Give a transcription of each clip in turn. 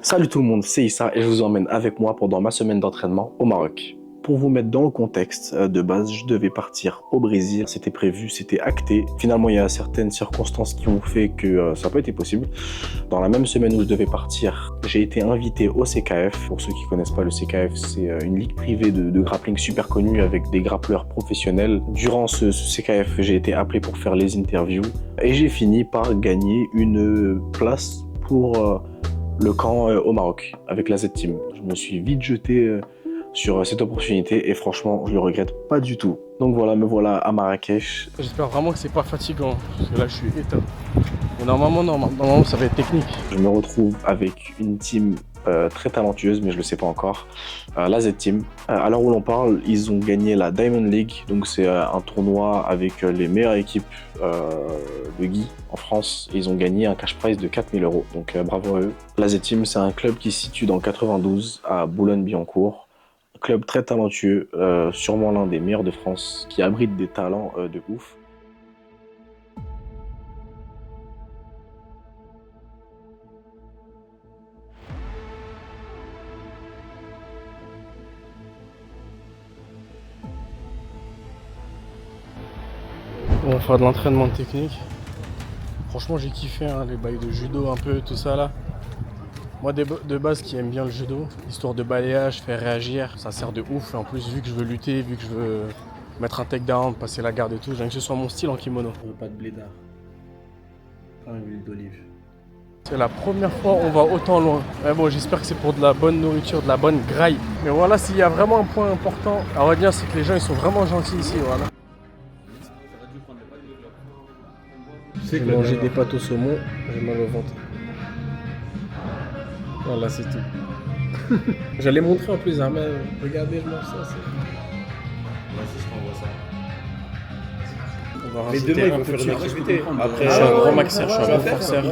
Salut tout le monde, c'est Issa et je vous emmène avec moi pendant ma semaine d'entraînement au Maroc. Pour vous mettre dans le contexte, de base, je devais partir au Brésil, c'était prévu, c'était acté. Finalement, il y a certaines circonstances qui ont fait que ça n'a pas été possible. Dans la même semaine où je devais partir, j'ai été invité au CKF. Pour ceux qui ne connaissent pas, le CKF, c'est une ligue privée de grappling super connue avec des grappleurs professionnels. Durant ce CKF, j'ai été appelé pour faire les interviews et j'ai fini par gagner une place pour le camp au Maroc avec la Z-Team. Je me suis vite jeté sur cette opportunité et franchement, je le regrette pas du tout. Donc voilà, me voilà à Marrakech. J'espère vraiment que c'est pas fatigant parce que là je suis éteint. Mais normalement ça va être technique. Je me retrouve avec une team très talentueuse, mais je le sais pas encore. La Z-Team. À l'heure où l'on parle, ils ont gagné la Diamond League. Donc c'est un tournoi avec les meilleures équipes de Guy en France. Et ils ont gagné un cash prize de 4 000 €. Donc bravo à eux. La Z-Team, c'est un club qui se situe dans le 92 à Boulogne-Billancourt. Un club très talentueux, sûrement l'un des meilleurs de France, qui abrite des talents de ouf. On va faire de l'entraînement technique. Franchement j'ai kiffé hein, les bails de judo un peu, tout ça là. Moi de base qui aime bien le judo, histoire de balayage, faire réagir, ça sert de ouf. Et en plus vu que je veux lutter, vu que je veux mettre un takedown, passer la garde et tout, j'aime que ce soit mon style en kimono. Je veux pas de blédard. Pas une huile d'olive. C'est la première fois on va autant loin. Mais bon, j'espère que c'est pour de la bonne nourriture, de la bonne graille. Mais voilà, s'il y a vraiment un point important à retenir, c'est que les gens ils sont vraiment gentils ici, voilà. J'ai mangé des pâtes au saumon, j'ai mal au ventre. Voilà, c'est tout. J'allais montrer en plus, hein, mais regardez, je mange ça. Vas-y, je t'envoie ça. On va Mais rajouter demain, il un faut peu de faire une sucre. activité. Après, Je suis un gros maxeur, je suis un gros forceur.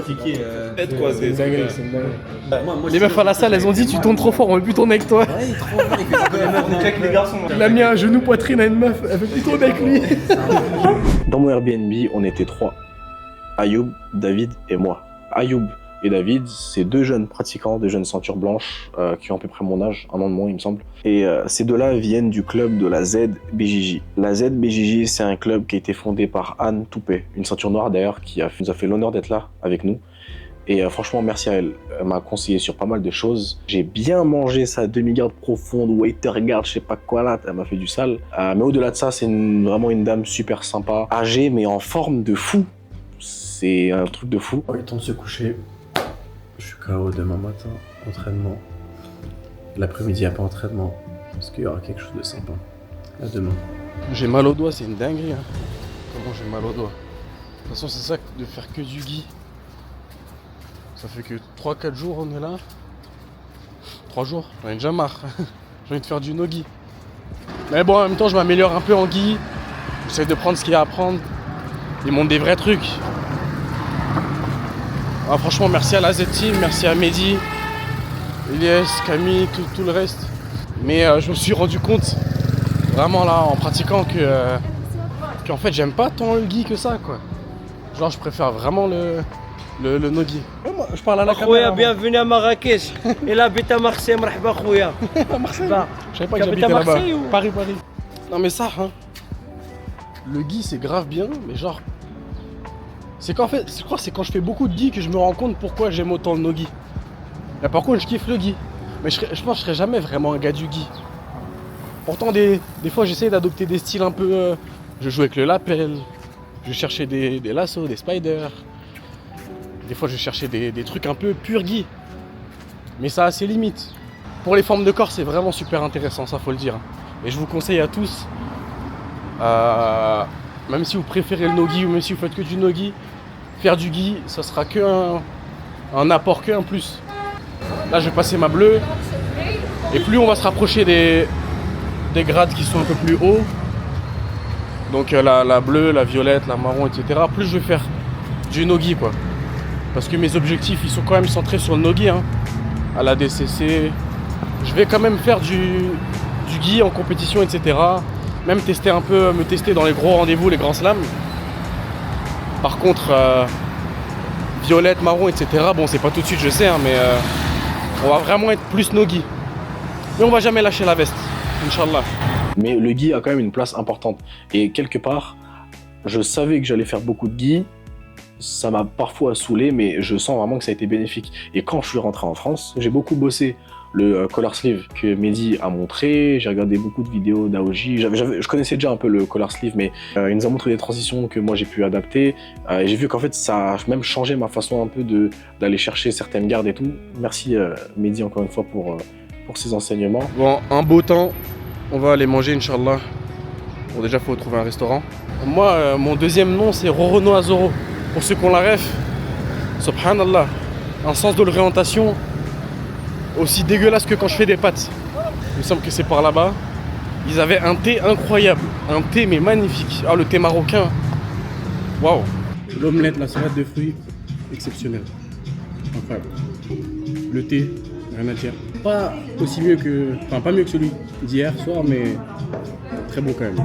Faites quoi, C'est une dinguerie, c'est une dinguerie. Les je meufs à la salle, elles ont dit tu tournes trop fort, on veut plus tourner avec toi. Ouais, il est trop fort, il fait ça comme les meufs, on check les garçons. Il a mis un genou poitrine à une meuf, elle veut plus tourner avec lui. Dans mon Airbnb, on était 3. Ayoub, David et moi. Ayoub et David, c'est 2 jeunes pratiquants, 2 jeunes ceintures blanches qui ont à peu près mon âge, un an de moins il me semble. Et ces deux-là viennent du club de la ZBJJ. La ZBJJ, c'est un club qui a été fondé par Anne Toupé, une ceinture noire d'ailleurs, qui nous a fait l'honneur d'être là avec nous. Et franchement, merci à elle. Elle m'a conseillé sur pas mal de choses. J'ai bien mangé sa demi-garde profonde, waiter guard, je sais pas quoi là, elle m'a fait du sale. Mais au-delà de ça, c'est vraiment une dame super sympa, âgée mais en forme de fou. C'est un truc de fou. Il est temps de se coucher. Je suis KO demain matin, entraînement. L'après-midi, il n'y a pas entraînement, parce qu'il y aura quelque chose de sympa. À demain. J'ai mal au doigt, c'est une dinguerie. Hein. Comment j'ai mal au doigt? De toute façon, c'est ça de faire que du gi. Ça fait que 3-4 jours on est là. 3 jours, j'en ai déjà marre. J'ai envie de faire du no-gi. Mais bon, en même temps, je m'améliore un peu en gi. J'essaie de prendre ce qu'il y a à prendre. Ils montrent des vrais trucs. Ah, franchement, merci à la Z-Team, merci à Mehdi, Elias, Camille, tout le reste. Mais je me suis rendu compte, vraiment là, en pratiquant, qu'en fait, j'aime pas tant le gi que ça, quoi. Genre, je préfère vraiment le no-gi. Moi, je parle à la caméra. Bienvenue à Marrakech. Et là, habite à Marseille, marhaba khouya. Marseille. Bah, Je savais pas que t'habites j'habitais à là-bas. Marseille ou Paris. Non mais ça, hein. Le gi, c'est grave bien, mais genre... C'est qu'en fait, je crois que c'est quand je fais beaucoup de gi que je me rends compte pourquoi j'aime autant le no-gi. Là par contre, je kiffe le gi. Mais je pense que je serai jamais vraiment un gars du gi. Pourtant, des fois, j'essaie d'adopter des styles un peu... je joue avec le lapel, je cherchais des lassos, des spiders. Des fois, je cherchais des trucs un peu pur gi. Mais ça a ses limites. Pour les formes de corps, c'est vraiment super intéressant, ça faut le dire. Et je vous conseille à tous, même si vous préférez le no-gi ou même si vous faites que du no-gi, faire du gi, ça sera un apport, un plus. Là, je vais passer ma bleue. Et plus on va se rapprocher des grades qui sont un peu plus hauts, donc la bleue, la violette, la marron, etc., plus je vais faire du no-gi, quoi. Parce que mes objectifs, ils sont quand même centrés sur le no-gi, hein. À la DCC, je vais quand même faire du gi en compétition, etc. Même tester un peu, me tester dans les gros rendez-vous, les grands slams. Par contre, violette, marron, etc. Bon, c'est pas tout de suite, je sais, hein, mais On va vraiment être plus Nogi. Mais on va jamais lâcher la veste, Inch'Allah. Mais le gi a quand même une place importante. Et quelque part, je savais que j'allais faire beaucoup de gi. Ça m'a parfois saoulé, mais je sens vraiment que ça a été bénéfique. Et quand je suis rentré en France, j'ai beaucoup bossé le collar sleeve que Mehdi a montré. J'ai regardé beaucoup de vidéos d'Aoji. Je connaissais déjà un peu le collar sleeve, mais il nous a montré des transitions que moi j'ai pu adapter. Et j'ai vu qu'en fait, ça a même changé ma façon un peu d'aller chercher certaines gardes et tout. Merci Mehdi encore une fois pour ces enseignements. Bon, un beau temps, on va aller manger, Inch'Allah. Bon, déjà, il faut trouver un restaurant. Moi, mon deuxième nom, c'est Rorono Azoro. Pour ceux qui ont la ref, subhanallah, un sens de l'orientation aussi dégueulasse que quand je fais des pâtes. Il me semble que c'est par là-bas. Ils avaient un thé incroyable, un thé mais magnifique. Ah, le thé marocain, waouh. L'omelette, la salade de fruits, exceptionnelle, incroyable. Le thé, rien à dire. Pas aussi mieux que, enfin pas mieux que celui d'hier soir, mais très bon quand même.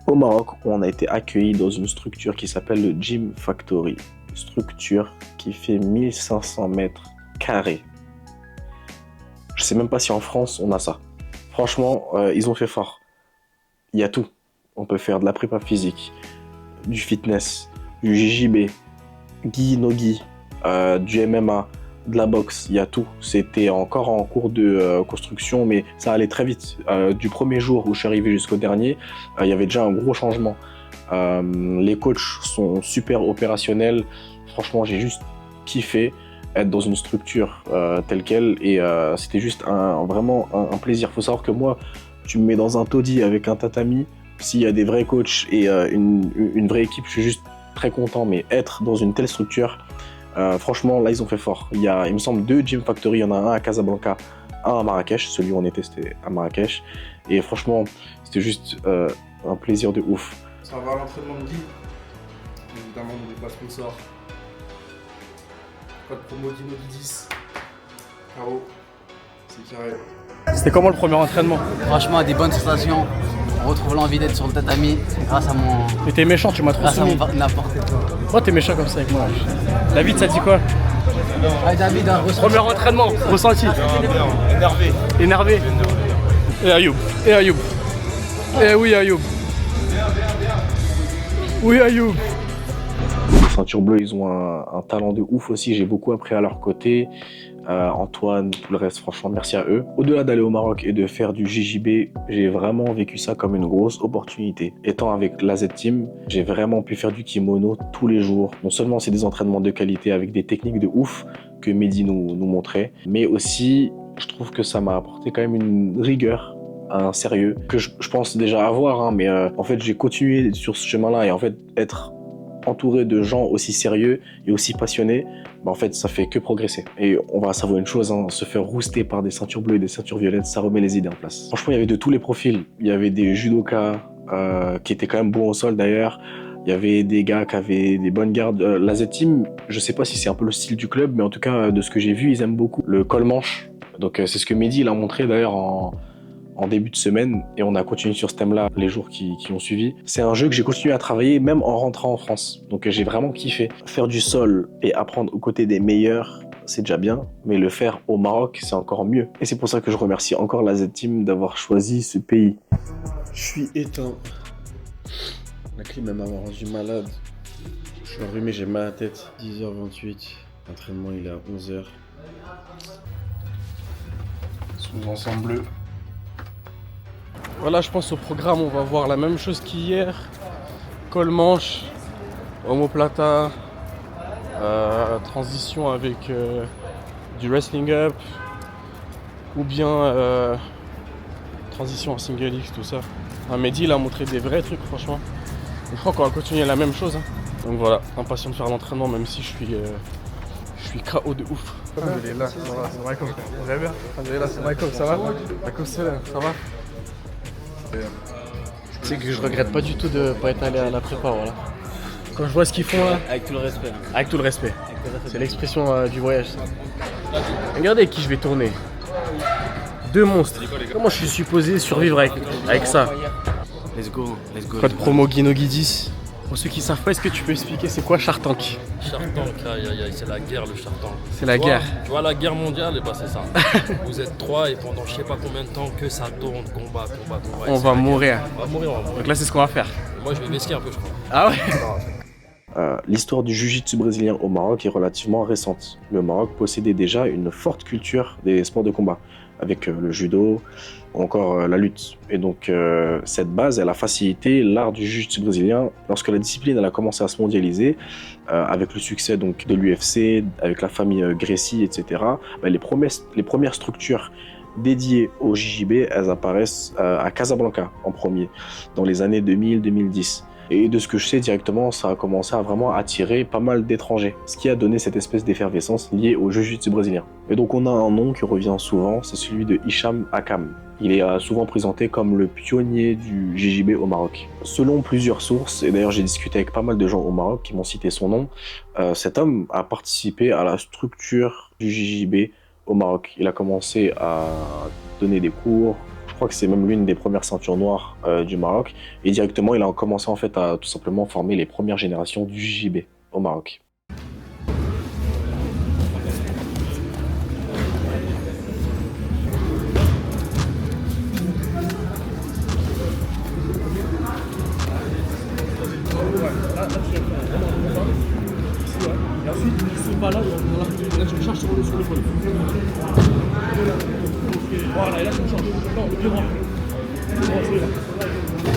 Au Maroc, on a été accueillis dans une structure qui s'appelle le Gym Factory. Structure qui fait 1500 mètres carrés. Je sais même pas si en France on a ça. Franchement, ils ont fait fort. Il y a tout. On peut faire de la prépa physique, du fitness, du JJB, gi, no gi, du MMA, de la boxe, il y a tout. C'était encore en cours de construction, mais ça allait très vite. Du premier jour où je suis arrivé jusqu'au dernier, il y avait déjà un gros changement. Les coachs sont super opérationnels. Franchement, j'ai juste kiffé être dans une structure telle quelle, et c'était juste vraiment un plaisir. Il faut savoir que moi, tu me mets dans un taudis avec un tatami, s'il y a des vrais coachs et une vraie équipe, je suis juste très content. Mais être dans une telle structure, franchement, là, ils ont fait fort. Il me semble 2 Gym Factory. Il y en a un à Casablanca, un à Marrakech. Celui où on était, c'était à Marrakech. Et franchement, c'était juste un plaisir de ouf. Ça va à l'entraînement de Guy. Évidemment, n'oublie pas sponsor. Code promo DINOGI10. Caro, c'est carré. C'était comment le premier entraînement? Franchement, des bonnes sensations. On retrouve l'envie d'être sur le tatami grâce à mon. Mais t'es méchant, tu m'as trop Grâce à soumis. mon n'importe quoi. Pourquoi t'es méchant comme ça avec moi? David, ça dit quoi? Ah, David, un ressenti. Premier entraînement, ressenti. Énervé. Et Ayoub. Eh oui, Ayoub. Oui, Ayoub. Les ceintures bleues, ils ont un talent de ouf aussi. J'ai beaucoup appris à leur côté. Antoine, tout le reste, franchement, merci à eux. Au-delà d'aller au Maroc et de faire du JJB, j'ai vraiment vécu ça comme une grosse opportunité. Étant avec la Z-Team, j'ai vraiment pu faire du kimono tous les jours. Non seulement c'est des entraînements de qualité avec des techniques de ouf que Mehdi nous montrait, mais aussi, je trouve que ça m'a apporté quand même une rigueur, un sérieux, que je pense déjà avoir, hein, mais en fait, j'ai continué sur ce chemin-là, et en fait, être entouré de gens aussi sérieux et aussi passionnés, bah en fait, ça fait que progresser. Et on va savoir une chose, hein, se faire rouster par des ceintures bleues et des ceintures violettes, ça remet les idées en place. Franchement, il y avait de tous les profils. Il y avait des judokas qui étaient quand même bons au sol d'ailleurs. Il y avait des gars qui avaient des bonnes gardes. La Z-Team, je sais pas si c'est un peu le style du club, mais en tout cas, de ce que j'ai vu, ils aiment beaucoup le col-manche. Donc c'est ce que Mehdi l'a montré d'ailleurs en début de semaine, et on a continué sur ce thème-là les jours qui ont suivi. C'est un jeu que j'ai continué à travailler même en rentrant en France, donc j'ai vraiment kiffé. Faire du sol et apprendre aux côtés des meilleurs, c'est déjà bien, mais le faire au Maroc, c'est encore mieux. Et c'est pour ça que je remercie encore la Z-Team d'avoir choisi ce pays. Je suis éteint. La clim m'a rendu malade. Je suis enrhumé, j'ai mal à la tête. 10h28, l'entraînement il est à 11h. Sous ensemble bleu. Voilà, je pense au programme, on va voir la même chose qu'hier. Col manche, omoplata, transition avec du wrestling up, ou bien transition en single X, tout ça. Mehdi il a montré des vrais trucs, franchement. Je crois qu'on va continuer la même chose. Hein. Donc voilà, impatient de faire l'entraînement, même si je suis KO de ouf. Alhamdulillah, ça va, c'est Michael. Vous allez bien? Alhamdulillah, c'est Michael, ça va? Michael, ça va? Tu sais que je regrette pas du tout de pas être allé à la prépa, voilà. Quand je vois ce qu'ils font là. Avec tout le respect. Avec tout le respect. C'est l'expression du voyage. Regardez avec qui je vais tourner. 2 monstres. Comment je suis supposé survivre avec ça? Let's go. Code promo DINOGI10. Pour ceux qui savent pas, est-ce que tu peux expliquer c'est quoi Shark Tank? Shark Tank, aïe, aïe, aïe, c'est la guerre le Shark Tank. C'est la Tu vois, guerre. Tu vois la guerre mondiale, et bah c'est ça. Vous êtes 3 et pendant je sais pas combien de temps que ça tourne, combat. Et On c'est va la guerre. mourir. On va mourir, on va mourir. Donc là, c'est ce qu'on va faire. Moi je vais vesquer un peu, je crois. Ah ouais? L'histoire du jiu-jitsu brésilien au Maroc est relativement récente. Le Maroc possédait déjà une forte culture des sports de combat, avec le judo, ou encore la lutte. Et donc, cette base, elle a facilité l'art du jiu-jitsu brésilien lorsque la discipline elle a commencé à se mondialiser, avec le succès donc, de l'UFC, avec la famille Gracie, etc. Les premières structures dédiées au JJB, elles apparaissent à Casablanca en premier, dans les années 2000-2010. Et de ce que je sais directement, ça a commencé à vraiment attirer pas mal d'étrangers, ce qui a donné cette espèce d'effervescence liée au jiu-jitsu brésilien. Et donc on a un nom qui revient souvent, c'est celui de Hicham Akam. Il est souvent présenté comme le pionnier du JJB au Maroc. Selon plusieurs sources, et d'ailleurs j'ai discuté avec pas mal de gens au Maroc qui m'ont cité son nom, cet homme a participé à la structure du JJB au Maroc. Il a commencé à donner des cours. Je crois que c'est même l'une des premières ceintures noires du Maroc. Et directement, il a commencé en fait à tout simplement former les premières générations du JJB au Maroc. Et ensuite, ce pas-là, là, tu me charges sur l'épaule. Voilà, et là, tu me charges. Non, le pied droit.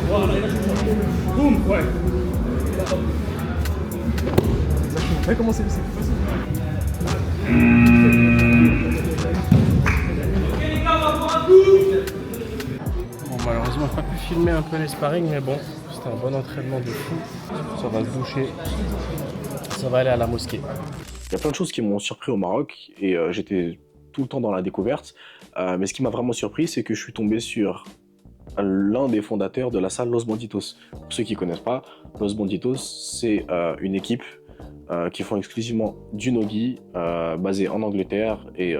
Voilà, et là, tu me charges. Boum, ouais. Exactement. Fais comment c'est plus facile. Bon, malheureusement, on n'a pas pu filmer un peu les sparring, mais bon, c'était un bon entraînement de fou. Ça va se doucher. Ça va aller à la mosquée. Il y a plein de choses qui m'ont surpris au Maroc et j'étais tout le temps dans la découverte. Mais ce qui m'a vraiment surpris, c'est que je suis tombé sur l'un des fondateurs de la salle Los Banditos. Pour ceux qui ne connaissent pas, Los Banditos, c'est une équipe qui font exclusivement du nogi, basée en Angleterre et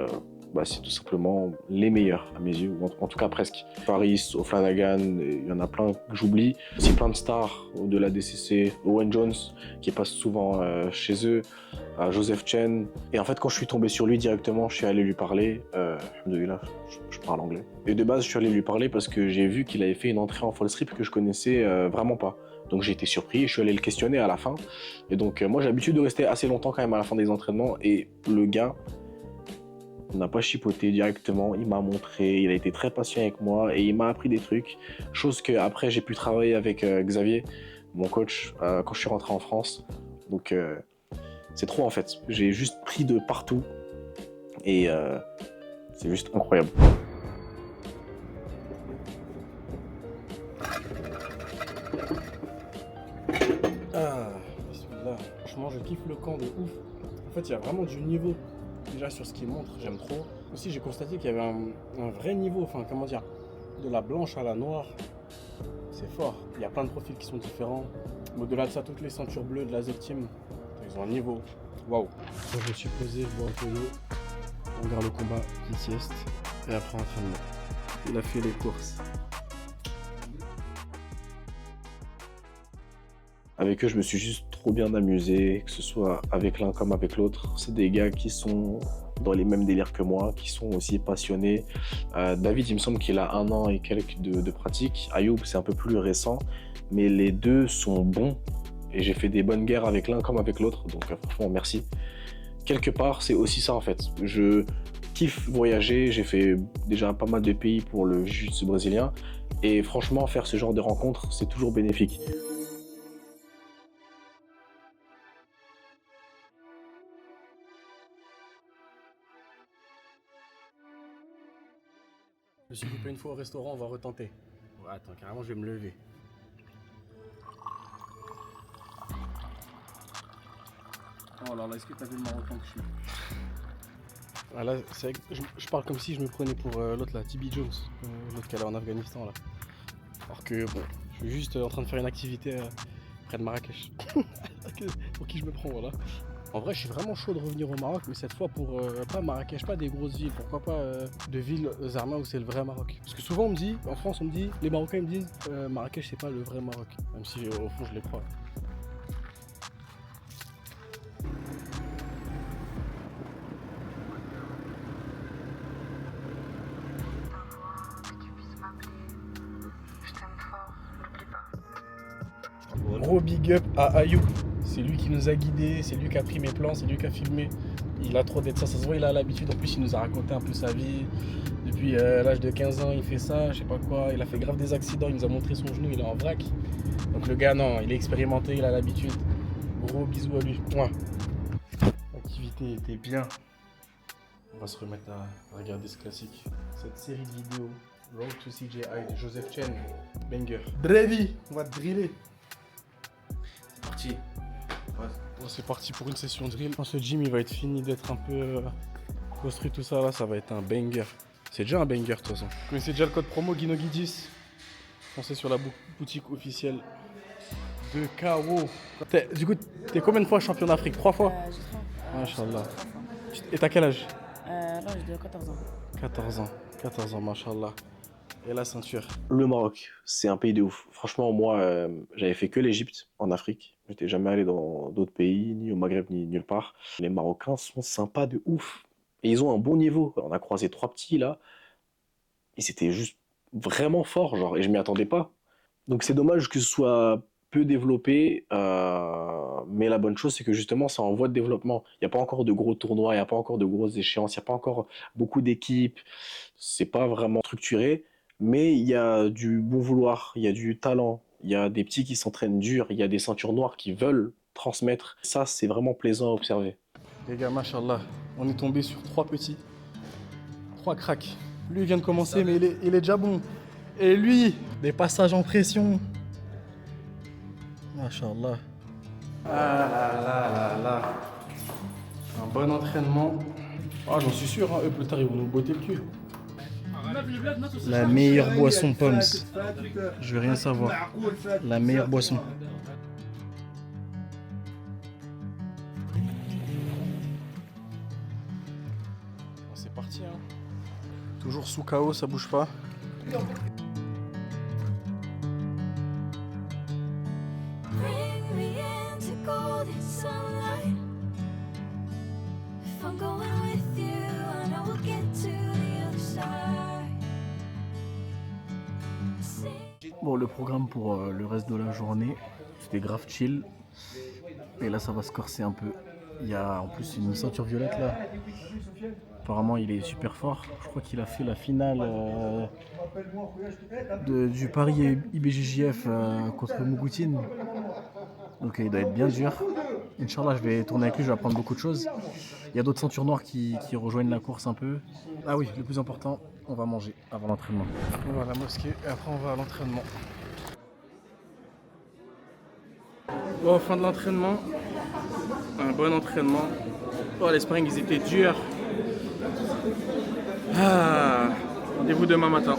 c'est tout simplement les meilleurs à mes yeux, ou en tout cas presque. Paris, O'Flanagan, il y en a plein que j'oublie. C'est plein de stars de la DCC, Owen Jones qui passe souvent chez eux, Joseph Chen. Et en fait, quand je suis tombé sur lui directement, je suis allé lui parler. Alhamdoulilah, je parle anglais. Et de base, je suis allé lui parler parce que j'ai vu qu'il avait fait une entrée en false strip que je connaissais vraiment pas. Donc j'ai été surpris et je suis allé le questionner à la fin. Et donc moi j'ai l'habitude de rester assez longtemps quand même à la fin des entraînements. Et le gars n'a pas chipoté directement, il m'a montré, il a été très patient avec moi et il m'a appris des trucs. Chose que après j'ai pu travailler avec Xavier, mon coach, quand je suis rentré en France. Donc c'est trop en fait. J'ai juste pris de partout et c'est juste incroyable. Ah, bismillah. Franchement, je kiffe le camp de ouf. En fait, il y a vraiment du niveau. Déjà sur ce qu'il montre, j'aime trop. Aussi, j'ai constaté qu'il y avait un vrai niveau, enfin, comment dire, de la blanche à la noire. C'est fort. Il y a plein de profils qui sont différents. Mais au-delà de ça, toutes les ceintures bleues de la Z-Team, ils ont un niveau. Waouh. Je me suis posé, je bois un peu d'eau. On regarde le combat, petite sieste. Et après, entraînement. Il a fait les courses. Avec eux, je me suis juste trop bien amusé, que ce soit avec l'un comme avec l'autre. C'est des gars qui sont dans les mêmes délires que moi, qui sont aussi passionnés. David, il me semble qu'il a 1 an et quelques de pratique. Ayoub, c'est un peu plus récent. Mais les deux sont bons. Et j'ai fait des bonnes guerres avec l'un comme avec l'autre. Donc franchement, merci. Quelque part, c'est aussi ça en fait. Je kiffe voyager. J'ai fait déjà pas mal de pays pour le jiu-jitsu brésilien. Et franchement, faire ce genre de rencontres, c'est toujours bénéfique. Je me suis coupé une fois au restaurant, on va retenter. Ouais, attends, carrément, je vais me lever. Oh là là, est-ce que t'as vu le Marocain que je suis? Ah là, c'est vrai que je parle comme si je me prenais pour l'autre là, TB Jones, l'autre qui est allé en Afghanistan là. Alors que bon, je suis juste en train de faire une activité près de Marrakech. Pour qui je me prends, voilà. En vrai, je suis vraiment chaud de revenir au Maroc, mais cette fois pour pas Marrakech, pas des grosses villes, pourquoi pas de villes Zarma où c'est le vrai Maroc. Parce que souvent on me dit, en France on me dit, les Marocains me disent Marrakech c'est pas le vrai Maroc, même si au fond je les crois. Gros big up à Ayoub. C'est lui qui nous a guidés, c'est lui qui a pris mes plans, c'est lui qui a filmé. Il a trop d'être ça se voit, il a l'habitude. En plus, il nous a raconté un peu sa vie. Depuis l'âge de 15 ans, il fait ça, je sais pas quoi. Il a fait grave des accidents, il nous a montré son genou, il est en vrac. Donc le gars, non, il est expérimenté, il a l'habitude. Gros bisous à lui. Mouah. L'activité était bien. On va se remettre à regarder ce classique. Cette série de vidéos, Road to CJI de Joseph Chen, banger. Ready, on va te driller. C'est parti. Bon, c'est parti pour une session drill. Quand ce gym il va être fini d'être un peu construit, tout ça là, ça va être un banger. C'est déjà un banger de toute façon. Vous connaissez déjà le code promo Guinogi10. Foncez sur la boutique officielle de KO. Du coup, t'es combien de fois champion d'Afrique? 3 fois? J'ai 3. Machallah. Et t'as quel âge? L'âge de 14 ans. 14 ans, machallah. Et la ceinture. Le Maroc, c'est un pays de ouf. Franchement, moi, j'avais fait que l'Égypte en Afrique. J'étais jamais allé dans d'autres pays, ni au Maghreb, ni nulle part. Les Marocains sont sympas de ouf. Et ils ont un bon niveau. On a croisé 3 petits là. Et c'était juste vraiment fort, genre. Et je m'y attendais pas. Donc c'est dommage que ce soit peu développé. Mais la bonne chose, c'est que justement, c'est en voie de développement. Il n'y a pas encore de gros tournois, il n'y a pas encore de grosses échéances, il n'y a pas encore beaucoup d'équipes. C'est pas vraiment structuré. Mais il y a du bon vouloir, il y a du talent, il y a des petits qui s'entraînent dur, il y a des ceintures noires qui veulent transmettre. Ça, c'est vraiment plaisant à observer. Les gars, machallah, on est tombé sur 3 petits. 3 cracks. Lui, il vient de commencer, mais il est déjà bon. Et lui, des passages en pression. Machallah. Ah là là là là. Un bon entraînement. Ah, j'en suis sûr, hein, eux, plus tard, ils vont nous botter le cul. La meilleure boisson Poms. Je veux rien savoir. La meilleure boisson. C'est parti, hein. Toujours sous KO, ça bouge pas. Bring me into golden sunlight. If I'm going with you, I know we'll get to the other side. Bon, le programme pour le reste de la journée, c'était grave chill. Et là, ça va se corser un peu. Il y a en plus une ceinture violette là. Apparemment, il est super fort. Je crois qu'il a fait la finale du Paris IBJJF contre Mougoutine. Donc il doit être bien dur. Inch'Allah, je vais tourner avec lui, je vais apprendre beaucoup de choses. Il y a d'autres ceintures noires qui rejoignent la course un peu. Ah oui, le plus important, on va manger avant l'entraînement. On va à la mosquée et après on va à l'entraînement. Bon, fin de l'entraînement. Un bon entraînement. Oh, les sparring, ils étaient durs. Ah, rendez-vous demain matin.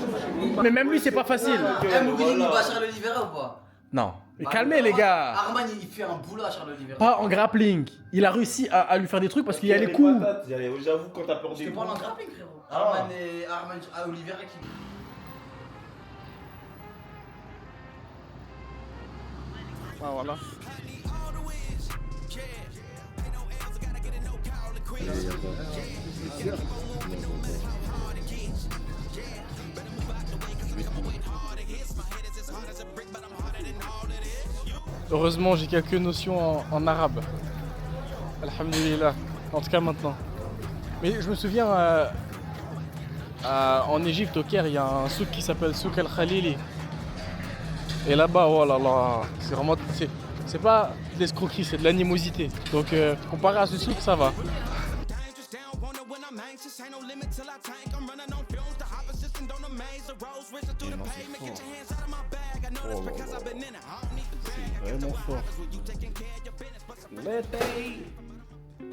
Mais même lui, c'est pas facile. Mougoutine, il va à Charles Oliveira ou pas? Non. Mais calmez les gars. Arman, il fait un boulot à Charles Oliveira. Pas en grappling. Il a réussi à lui faire des trucs parce qu'il y a les coups. J'avoue, quand t'as peur Je te des parle en coups. grappling, frérot. Arman à Oliveira qui. Ah, voilà. Heureusement, j'ai quelques notions en arabe. Alhamdulillah. En tout cas, maintenant. Mais je me souviens, en Égypte, au Caire, il y a un souk qui s'appelle Souk al-Khalili. Et là-bas, oh là là, c'est vraiment. C'est pas de l'escroquerie, c'est de l'animosité. Donc, comparé à ce souk, ça va. C'est vraiment fort.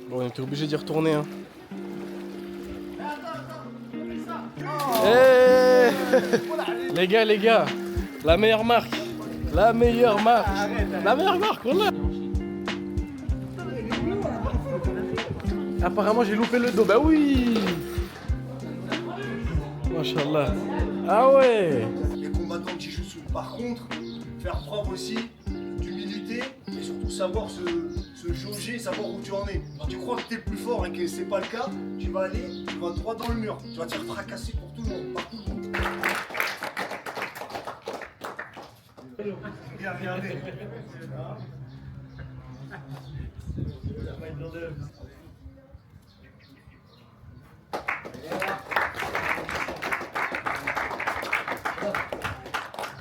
Bon, on était obligé d'y retourner. Hein. Hey les gars, la meilleure marque. La meilleure marque, voilà. Apparemment, j'ai loupé le dos. Bah oui. Machallah. Ah ouais. Les combattants de Jujutsu. Par contre, faire preuve aussi d'humilité et surtout savoir se jauger, savoir où tu en es. Quand tu crois que t'es plus fort et que c'est pas le cas, tu vas droit dans le mur. Tu vas te faire fracasser pour tout le monde, par tout le monde. Regardez.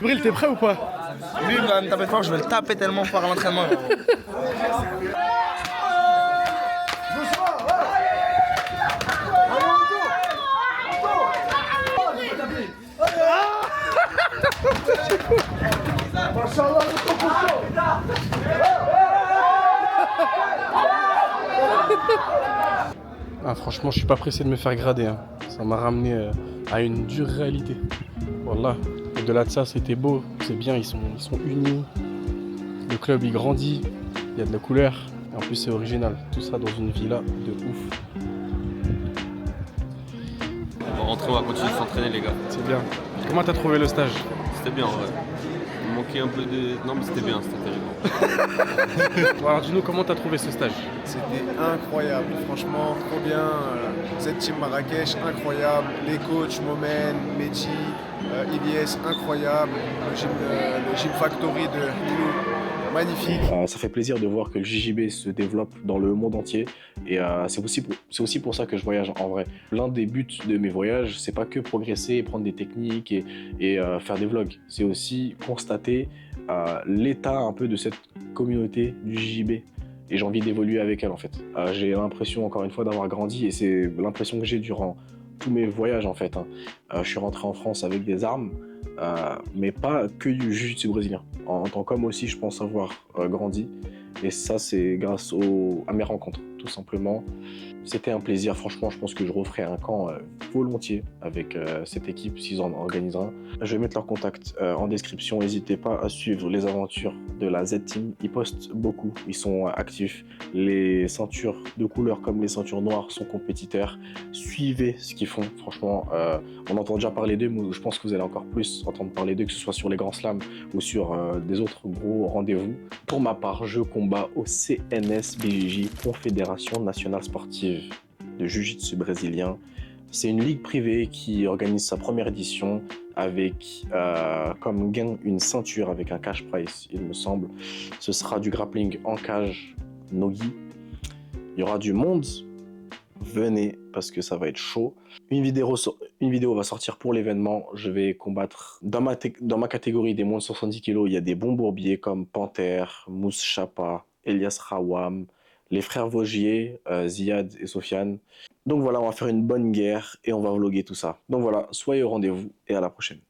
Bril, t'es prêt ou pas? Lui, il va me taper fort, je vais le taper tellement fort à l'entraînement. Ah, franchement, je suis pas pressé de me faire grader. Hein. Ça m'a ramené à une dure réalité. Voilà. Au-delà de ça, c'était beau, c'est bien, ils sont unis. Le club, il grandit, il y a de la couleur. Et en plus, c'est original. Tout ça dans une villa de ouf. On va rentrer, on va continuer de s'entraîner, les gars. C'est bien. Comment t'as trouvé le stage? C'était bien, en vrai. Il manquait un peu de... Non, mais c'était bien, c'était terrible. Bon, alors, dis-nous, comment t'as trouvé ce stage? C'était incroyable, franchement, trop bien. Cette team Marrakech, incroyable. Les coachs, Momen, Mehdi, Ilyes, incroyable. Le Gym Factory de Hilo, magnifique. Ça fait plaisir de voir que le JJB se développe dans le monde entier. Et c'est aussi pour ça que je voyage en vrai. L'un des buts de mes voyages, c'est pas que progresser, prendre des techniques et faire des vlogs. C'est aussi constater l'état un peu de cette communauté du JJB. Et j'ai envie d'évoluer avec elle en fait. J'ai l'impression encore une fois d'avoir grandi et c'est l'impression que j'ai durant tous mes voyages en fait. Je suis rentré en France avec des armes, mais pas que du jiu-jitsu brésilien. En tant qu'homme aussi, je pense avoir grandi. Et ça, c'est grâce à mes rencontres, tout simplement. C'était un plaisir, franchement, je pense que je referai un camp volontiers avec cette équipe s'ils en organisent un. Je vais mettre leur contact en description, n'hésitez pas à suivre les aventures de la Z-Team. Ils postent beaucoup, ils sont actifs. Les ceintures de couleur comme les ceintures noires sont compétiteurs. Suivez ce qu'ils font, franchement, on entend déjà parler d'eux, mais je pense que vous allez encore plus entendre parler d'eux, que ce soit sur les grands slams ou sur des autres gros rendez-vous. Pour ma part, je combats au CNSBJJ, Confédération Nationale Sportive de Jiu-Jitsu brésilien. C'est une ligue privée qui organise sa première édition avec comme gain une ceinture avec un cash prize, il me semble. Ce sera du grappling en cage, nogi. Il y aura du monde. Venez parce que ça va être chaud. Une vidéo va sortir pour l'événement. Je vais combattre dans ma catégorie des moins de 70 kg. Il y a des bons bourbiers comme Panther, Mousse Chapa, Elias Rawam, les frères Vaugier, Ziad et Sofiane. Donc voilà, on va faire une bonne guerre et on va vlogger tout ça. Donc voilà, soyez au rendez-vous et à la prochaine.